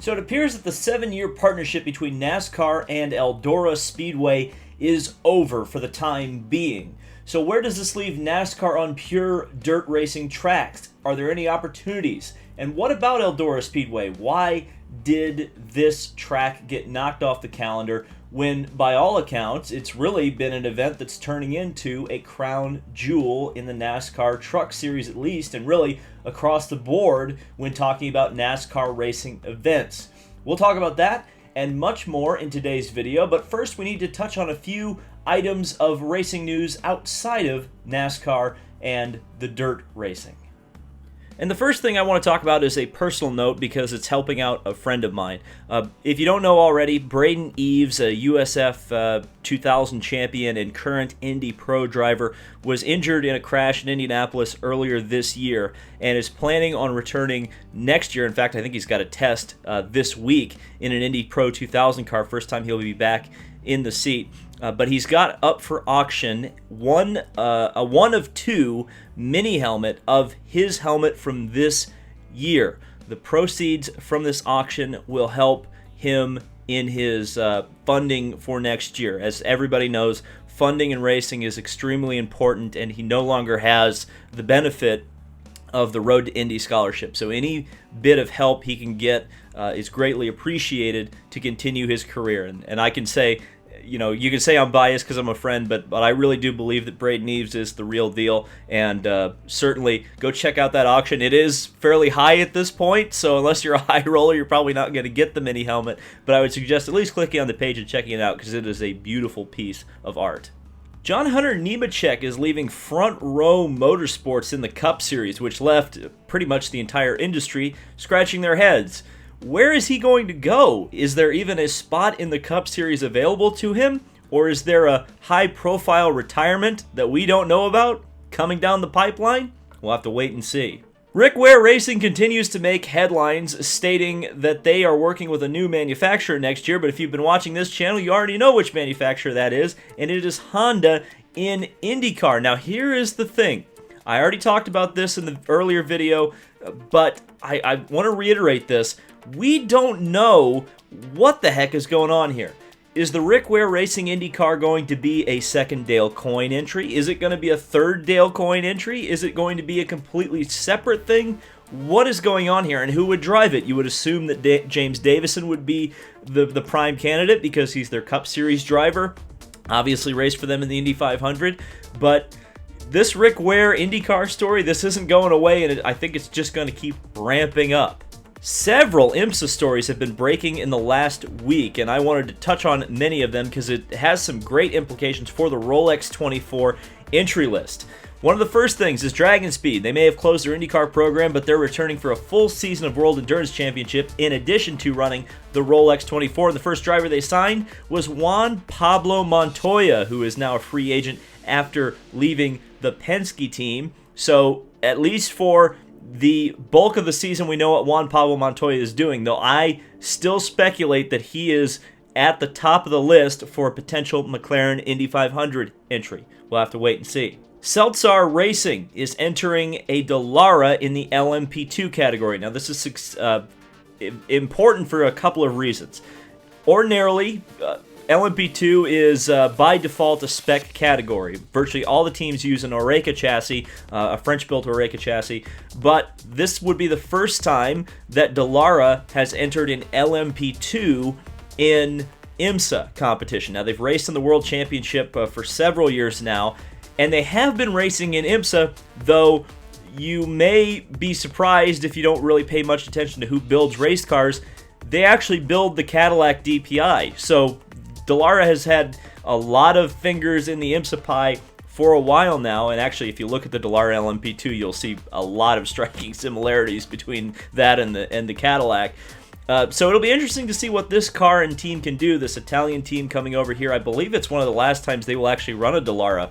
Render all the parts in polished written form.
So it appears that the 7-year partnership between NASCAR and Eldora Speedway is over for the time being. So where does this leave NASCAR on pure dirt racing tracks? Are there any opportunities? And what about Eldora Speedway? Why did this track get knocked off the calendar when, by all accounts, it's really been an event that's turning into a crown jewel in the NASCAR Truck Series at least, and really across the board when talking about NASCAR racing events? We'll talk about that and much more in today's video, but first we need to touch on a few items of racing news outside of NASCAR and the dirt racing. And the first thing I want to talk about is a personal note because it's helping out a friend of mine. If you don't know already, Braden, a USF 2000 champion and current Indy Pro driver, was injured in a crash in Indianapolis earlier this year and is planning on returning next year. In fact, I think he's got a test this week in an Indy Pro 2000 car. First time he'll be back in the seat. But he's got up for auction a one of two mini helmet of his helmet from this year. The proceeds from this auction will help him in his funding for next year. As everybody knows, funding in racing is extremely important, and he no longer has the benefit of the Road to Indy scholarship. So any bit of help he can get is greatly appreciated to continue his career. And I can say, you know, you can say I'm biased because I'm a friend, but I really do believe that Braden Eves is the real deal, and certainly go check out that auction. It is fairly high at this point, so unless you're a high roller, you're probably not going to get the mini helmet, but I would suggest at least clicking on the page and checking it out because it is a beautiful piece of art. John Hunter Nemechek is leaving Front Row Motorsports in the Cup Series, which left pretty much the entire industry scratching their heads. Where is he going to go? Is there even a spot in the Cup Series available to him? Or is there a high-profile retirement that we don't know about coming down the pipeline? We'll have to wait and see. Ware Racing continues to make headlines stating that they are working with a new manufacturer next year, but if you've been watching this channel, you already know which manufacturer that is, and it is Honda in IndyCar. Now, here is the thing. I already talked about this in the earlier video, but I want to reiterate this. We don't know what the heck is going on here. Is the Ware Racing IndyCar going to be a second Dale Coyne entry? Is it going to be a third Dale Coyne entry? Is it going to be a completely separate thing? What is going on here, and who would drive it? You would assume that James Davison would be the prime candidate because he's their Cup Series driver. Obviously raced for them in the Indy 500, but this Ware IndyCar story, this isn't going away, and I think it's just going to keep ramping up. Several IMSA stories have been breaking in the last week, and I wanted to touch on many of them because it has some great implications for the Rolex 24 entry list. One of the first things is Dragon Speed. They may have closed their IndyCar program, but they're returning for a full season of World Endurance Championship in addition to running the Rolex 24. And the first driver they signed was Juan Pablo Montoya, who is now a free agent after leaving the Penske team. So at least for the bulk of the season, we know what Juan Pablo Montoya is doing, though I still speculate that he is at the top of the list for a potential McLaren Indy 500 entry. We'll have to wait and see. Seltzar Racing is entering a Dallara in the LMP2 category. Now, this is important for a couple of reasons. Ordinarily, LMP2 is by default a spec category. Virtually all the teams use an Oreca chassis, a French-built Oreca chassis, but this would be the first time that Dallara has entered an LMP2 in IMSA competition. Now, they've raced in the World Championship for several years now, and they have been racing in IMSA, though you may be surprised if you don't really pay much attention to who builds race cars. They actually build the Cadillac DPI, so Dallara has had a lot of fingers in the IMSA pie for a while now, and actually if you look at the Dallara LMP2, you'll see a lot of striking similarities between that and the Cadillac. So it'll be interesting to see what this car and team can do, this Italian team coming over here. I believe it's one of the last times they will actually run a Dallara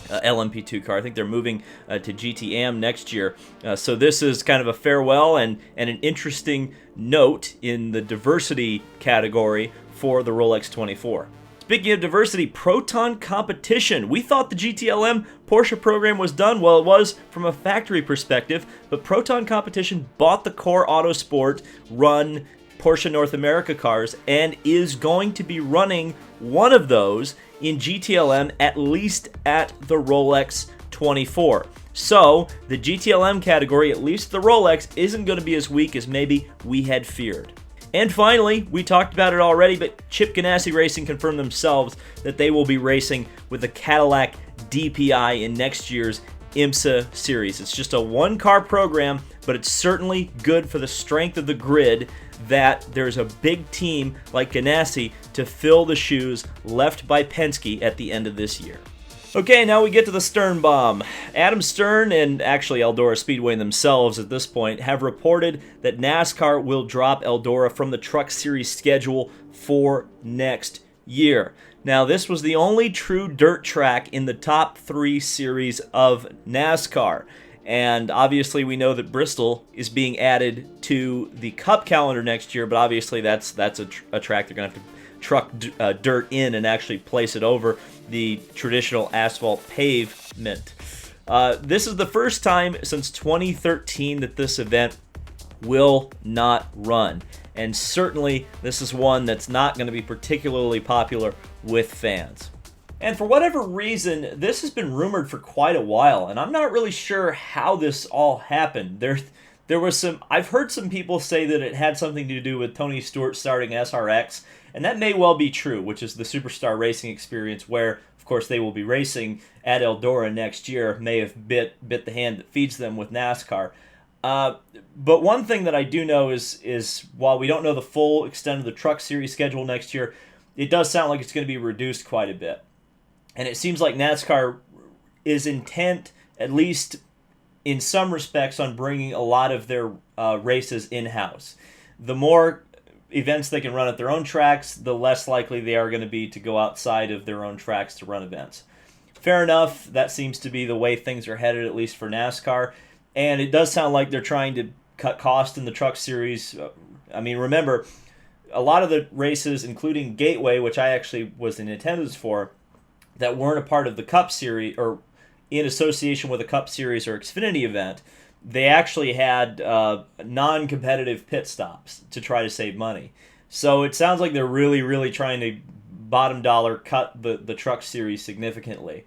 LMP2 car. I think they're moving to GTM next year. So this is kind of a farewell and an interesting note in the diversity category for the Rolex 24. Speaking of diversity, Proton Competition. We thought the GTLM Porsche program was done. Well, it was from a factory perspective, but Proton Competition bought the Core Autosport run Porsche North America cars and is going to be running one of those in GTLM, at least at the Rolex 24. So the GTLM category, at least the Rolex, isn't going to be as weak as maybe we had feared. And finally, we talked about it already, but Chip Ganassi Racing confirmed themselves that they will be racing with the Cadillac DPI in next year's IMSA series. It's just a one-car program, but it's certainly good for the strength of the grid that there's a big team like Ganassi to fill the shoes left by Penske at the end of this year. Okay, now we get to the Stern bomb. Adam Stern and actually Eldora Speedway themselves at this point have reported that NASCAR will drop Eldora from the Truck Series schedule for next year. Now, this was the only true dirt track in the top 3 series of NASCAR. And obviously we know that Bristol is being added to the Cup calendar next year, but obviously that's a track they're going to have to truck dirt in and actually place it over the traditional asphalt pavement. This is the first time since 2013 that this event will not run. And certainly this is one that's not going to be particularly popular with fans. And for whatever reason, this has been rumored for quite a while, and I'm not really sure how this all happened. There was I've heard some people say that it had something to do with Tony Stewart starting SRX, and that may well be true, which is the Superstar Racing Experience, where, of course, they will be racing at Eldora next year. May have bit the hand that feeds them with NASCAR. But one thing that I do know is while we don't know the full extent of the Truck Series schedule next year, it does sound like it's going to be reduced quite a bit. And it seems like NASCAR is intent, at least in some respects, on bringing a lot of their races in-house. The more events they can run at their own tracks, the less likely they are going to be to go outside of their own tracks to run events. Fair enough, that seems to be the way things are headed, at least for NASCAR. And it does sound like they're trying to cut costs in the Truck Series. I mean, remember, a lot of the races, including Gateway, which I actually was in attendance for, that weren't a part of the Cup Series or in association with a Cup Series or Xfinity event, they actually had non-competitive pit stops to try to save money. So it sounds like they're really, really trying to bottom dollar cut the Truck Series significantly.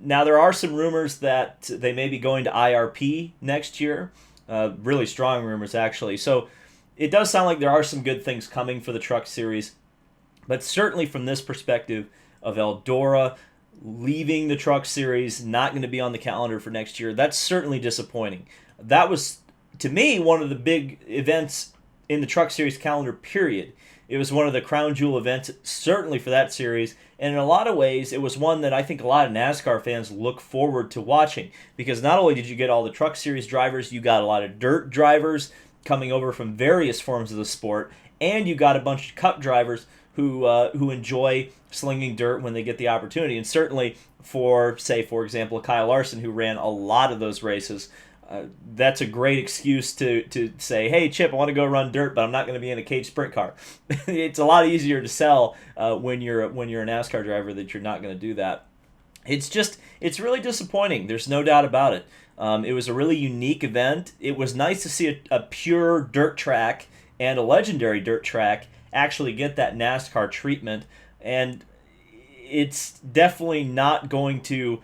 Now, there are some rumors that they may be going to IRP next year. Really strong rumors, actually. So it does sound like there are some good things coming for the Truck Series. But certainly from this perspective of Eldora leaving the Truck Series, not going to be on the calendar for next year, that's certainly disappointing. That was, to me, one of the big events in the Truck Series calendar, period. It was one of the crown jewel events, certainly for that series, and in a lot of ways, it was one that I think a lot of NASCAR fans look forward to watching, because not only did you get all the Truck Series drivers, you got a lot of dirt drivers coming over from various forms of the sport, and you got a bunch of Cup drivers who enjoy slinging dirt when they get the opportunity. And certainly for, say, for example, Kyle Larson, who ran a lot of those races, that's a great excuse to say, hey, Chip, I want to go run dirt, but I'm not going to be in a cage sprint car. It's a lot easier to sell when you're a NASCAR driver that you're not going to do that. It's really disappointing. There's no doubt about it. It was a really unique event. It was nice to see a pure dirt track and a legendary dirt track actually get that NASCAR treatment, and it's definitely not going to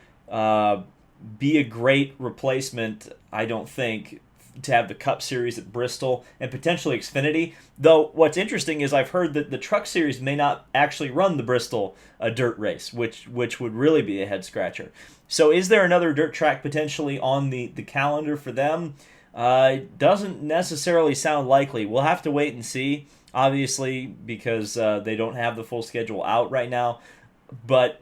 be a great replacement, I don't think, to have the Cup Series at Bristol and potentially Xfinity. Though what's interesting is I've heard that the Truck Series may not actually run the Bristol dirt race, which would really be a head scratcher. So is there another dirt track potentially on the calendar for them? It doesn't necessarily sound likely. We'll have to wait and see, obviously, because they don't have the full schedule out right now. But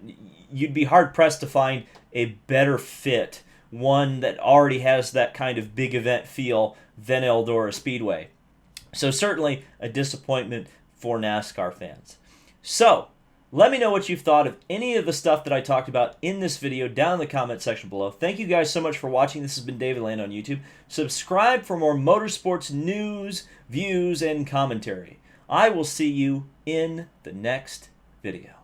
you'd be hard-pressed to find a better fit, one that already has that kind of big event feel, than Eldora Speedway. So certainly a disappointment for NASCAR fans. So let me know what you've thought of any of the stuff that I talked about in this video down in the comment section below. Thank you guys so much for watching. This has been David Land on YouTube. Subscribe for more motorsports news, views, and commentary. I will see you in the next video.